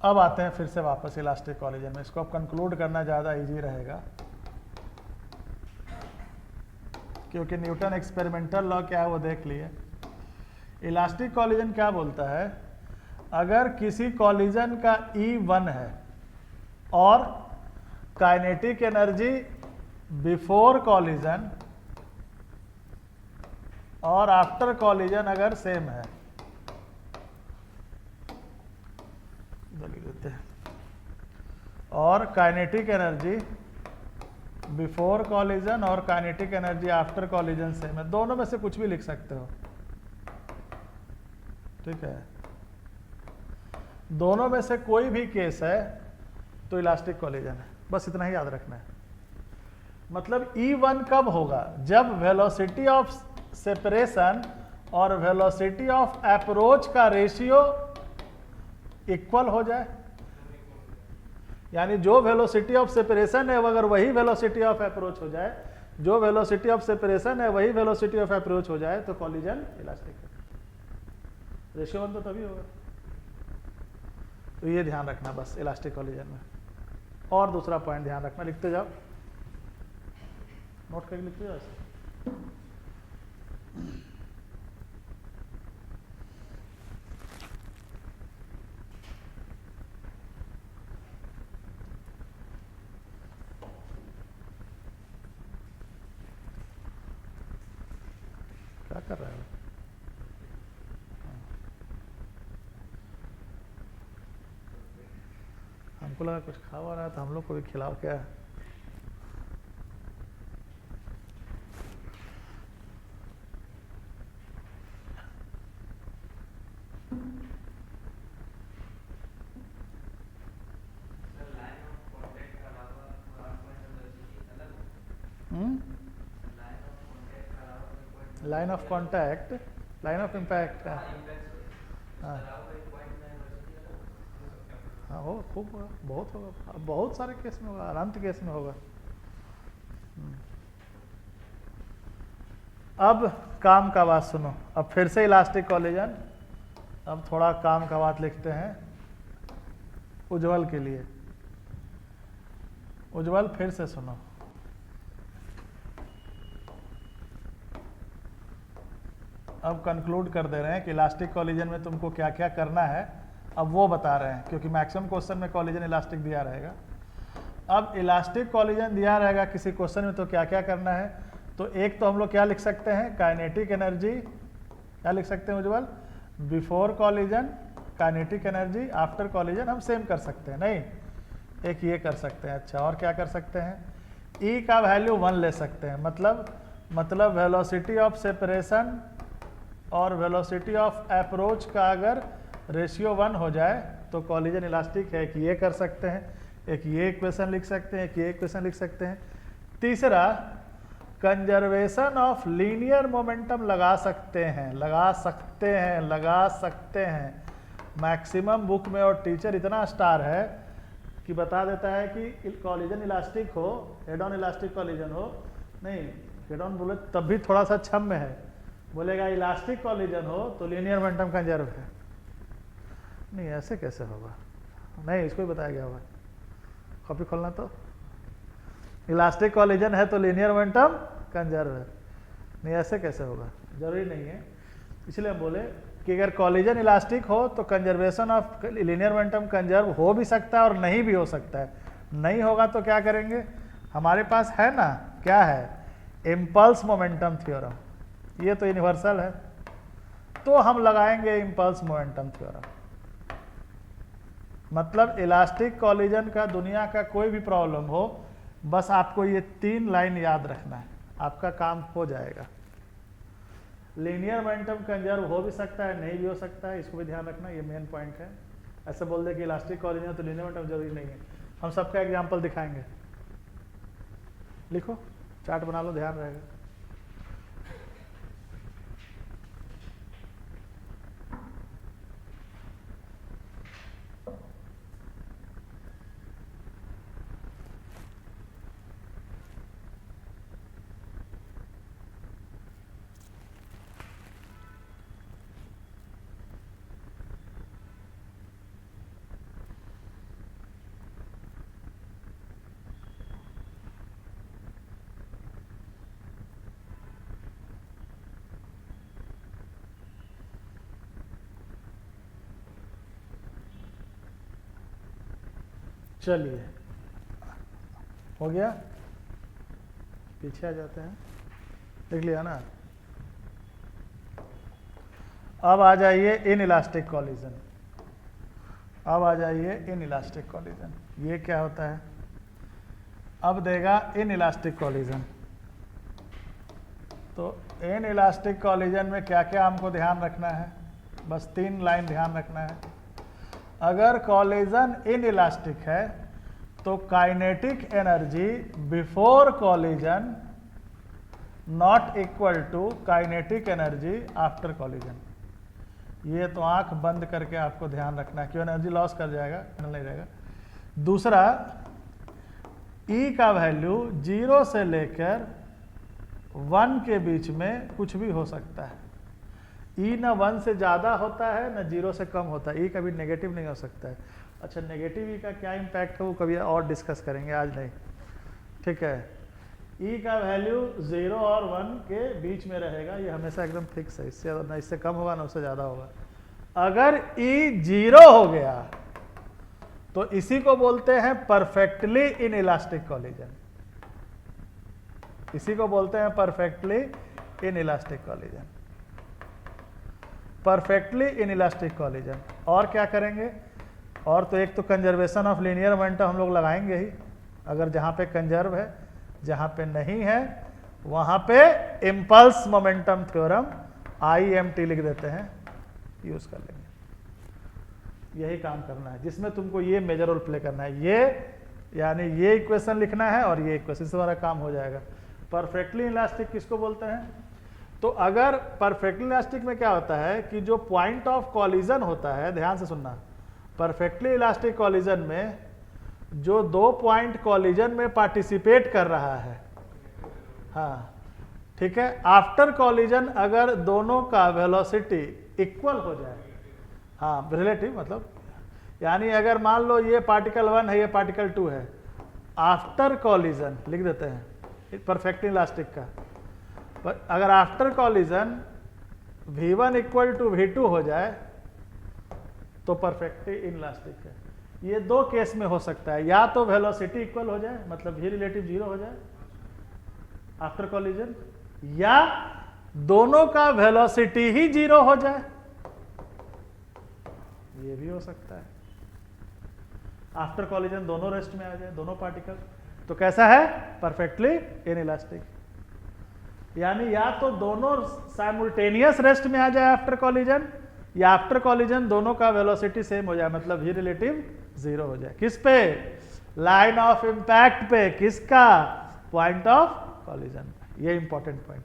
अब आते हैं फिर से वापस इलास्टिक कॉलिजन में, इसको अब कंक्लूड करना ज़्यादा इजी रहेगा, क्योंकि न्यूटन एक्सपेरिमेंटल लॉ क्या है वो देख लिए। इलास्टिक कॉलिजन क्या बोलता है, अगर किसी कॉलिजन का E1 है और काइनेटिक एनर्जी बिफोर कॉलिजन और आफ्टर कॉलिजन अगर सेम है, लिख देते हैं, और काइनेटिक एनर्जी बिफोर कॉलिजन और kinetic energy after collision same है, दोनों में से कुछ भी लिख सकते हो, ठीक है, दोनों में से कोई भी केस है तो इलास्टिक कॉलिजन है, बस इतना ही याद रखना है। मतलब E1 कब होगा, जब वेलोसिटी ऑफ सेपरेशन और वेलोसिटी ऑफ अप्रोच का रेशियो इक्वल हो जाए, यानी जो वेलोसिटी ऑफ सेपरेशन है अगर वही वेलोसिटी ऑफ अप्रोच हो जाए, जो वेलोसिटी ऑफ सेपरेशन है वही वेलोसिटी ऑफ अप्रोच हो जाए तो कॉलिजन इलास्टिक है। रेशियो 1 तो तभी होगा, तो ये ध्यान रखना बस इलास्टिक कॉलिजन में। और दूसरा पॉइंट ध्यान रखना, लिखते जाओ, नोट करके लिखते जाओ ऐसे। क्या कर रहा है? हमको लगा कुछ खा रहा है तो हम लोग को भी खिलाओ क्या। Line of contact, line of impact, हाँ हाँ हो, खूब होगा, बहुत होगा, बहुत सारे केस में होगा, अनंत केस में होगा। अब काम का बात सुनो, अब फिर से इलास्टिक कॉलिजन, अब थोड़ा काम का बात लिखते हैं उज्ज्वल के लिए। उज्ज्वल फिर से सुनो, अब कंक्लूड कर दे रहे हैं कि इलास्टिक कॉलिजन में तुमको क्या क्या करना है, अब वो बता रहे हैं, क्योंकि मैक्सिमम क्वेश्चन में कॉलिजन इलास्टिक दिया रहेगा। अब इलास्टिक कॉलिजन दिया रहेगा किसी क्वेश्चन में तो क्या क्या करना है, तो एक तो हम लोग क्या लिख सकते हैं, काइनेटिक एनर्जी, क्या लिख सकते हैं Ujjwal, before collision, kinetic energy after collision हम सेम कर सकते हैं, नहीं एक ये कर सकते हैं। अच्छा, और क्या कर सकते हैं, E का वैल्यू 1 ले सकते हैं, मतलब वेलोसिटी ऑफ सेपरेशन और वेलोसिटी ऑफ अप्रोच का अगर रेशियो 1 हो जाए तो कॉलिजन इलास्टिक है, कि ये कर सकते हैं, एक ये इक्वेशन लिख सकते हैं, एक ये इक्वेशन लिख सकते हैं। तीसरा, कंजर्वेशन ऑफ लीनियर मोमेंटम लगा सकते हैं, लगा सकते हैं। मैक्सिमम बुक में और टीचर इतना स्टार है कि बता देता है कि कॉलिजन इलास्टिक हो, हेड ऑन इलास्टिक कॉलिजन हो, नहीं हेड ऑन बोले तब भी थोड़ा सा छम है, बोलेगा इलास्टिक कॉलिजन हो तो लीनियर मोमेंटम कंजर्व है। नहीं ऐसे कैसे होगा, नहीं इसको ही बताया गया होगा, कॉपी खोलना, तो इलास्टिक कॉलिजन है तो लीनियर मोमेंटम कंजर्व है, नहीं ऐसे कैसे होगा, जरूरी नहीं है। इसलिए हम बोले कि अगर कॉलिजन इलास्टिक हो तो conservation of linear momentum conserve हो भी सकता है और नहीं भी हो सकता है। नहीं होगा तो क्या करेंगे, हमारे पास है ना, क्या है, इम्पल्स मोमेंटम थ्योरम, ये तो यूनिवर्सल है, तो हम लगाएंगे इम्पल्स मोमेंटम थ्योरम। मतलब इलास्टिक कॉलिजन का दुनिया का कोई भी प्रॉब्लम हो, बस आपको ये 3 लाइन याद रखना है, आपका काम हो जाएगा। लीनियर मोमेंटम कंजर्व हो भी सकता है, नहीं भी हो सकता है, इसको भी ध्यान रखना, ये मेन पॉइंट है। ऐसे बोल दे कि इलास्टिक कॉलिजन तो लीनियर मोमेंटम जरूरी नहीं है, हम सबका एग्जाम्पल दिखाएंगे। लिखो, चार्ट बना लो, ध्यान रहेगा। चलिए हो गया, पीछे आ जाते हैं, देख लिया ना। अब आ जाइए इन इलास्टिक कॉलिजन। अब आ जाइए इन इलास्टिक कॉलिजन, ये क्या होता है? अब देगा इन इलास्टिक कॉलिजन। तो इन इलास्टिक कॉलिजन में क्या क्या हमको ध्यान रखना है? बस 3 लाइन ध्यान रखना है। अगर कॉलिजन इन इलास्टिक है तो kinetic energy before collision not equal to kinetic energy after collision. ये तो आंख बंद करके आपको ध्यान रखना है, क्यों एनर्जी लॉस कर जाएगा, नहीं रहेगा। दूसरा, E का वैल्यू 0 से लेकर 1 के बीच में कुछ भी हो सकता है। E ना 1 से ज़्यादा होता है ना 0 से कम होता है। E कभी नेगेटिव नहीं हो सकता है। अच्छा, नेगेटिव E का क्या इम्पैक्ट है वो कभी और डिस्कस करेंगे, आज नहीं, ठीक है। E का वैल्यू 0 और 1 के बीच में रहेगा, ये हमेशा एकदम फिक्स है। इससे ना इससे कम होगा ना उससे ज़्यादा होगा। अगर E 0 हो गया तो इसी को बोलते हैं परफेक्टली इन इलास्टिक कॉलिजन। इसी को बोलते हैं perfectly in elastic collision. Perfectly in elastic collision. और क्या करेंगे? और तो एक तो कंजर्वेशन ऑफ लीनियर मोमेंटम हम लोग लगाएंगे ही, अगर जहां पे कंजर्व है, जहां पे नहीं है वहां पे इम्पल्स मोमेंटम थ्योरम IMT लिख देते हैं, यूज कर लेंगे। यही काम करना है, जिसमें तुमको ये मेजर रोल प्ले करना है। ये यानी ये इक्वेशन लिखना है और ये इक्वेशन से हमारा काम हो जाएगा। परफेक्टली इलास्टिक किसको बोलते हैं? तो अगर परफेक्टली इलास्टिक में क्या होता है कि जो पॉइंट ऑफ कॉलिजन होता है, ध्यान से सुनना, परफेक्टली इलास्टिक कॉलिजन में जो 2 पॉइंट कॉलिजन में पार्टिसिपेट कर रहा है, हाँ ठीक है, आफ्टर कॉलिजन अगर दोनों का वेलोसिटी इक्वल हो जाए, हाँ रिलेटिव मतलब, यानी अगर मान लो ये पार्टिकल 1 है, ये पार्टिकल 2 है, आफ्टर कॉलिजन लिख देते हैं परफेक्टली इलास्टिक का। पर अगर after collision V1 equal to V2 हो जाए तो परफेक्टली इनइलास्टिक है। ये 2 केस में हो सकता है, या तो वेलोसिटी इक्वल हो जाए, मतलब V रिलेटिव 0 हो जाए आफ्टर कॉलिजन, या दोनों का वेलोसिटी ही 0 हो जाए, ये भी हो सकता है। आफ्टर कॉलिजन दोनों रेस्ट में आ जाए, दोनों पार्टिकल, तो कैसा है? Perfectly inelastic. यानी या तो दोनों साइमल्टेनियस रेस्ट में आ जाए आफ्टर कॉलिजन, या आफ्टर कॉलिजन दोनों का वेलोसिटी सेम हो जाए, मतलब V रिलेटिव 0 हो जाए। किस पे? लाइन ऑफ इंपैक्ट पे। किसका? Point of collision. ये इंपॉर्टेंट पॉइंट।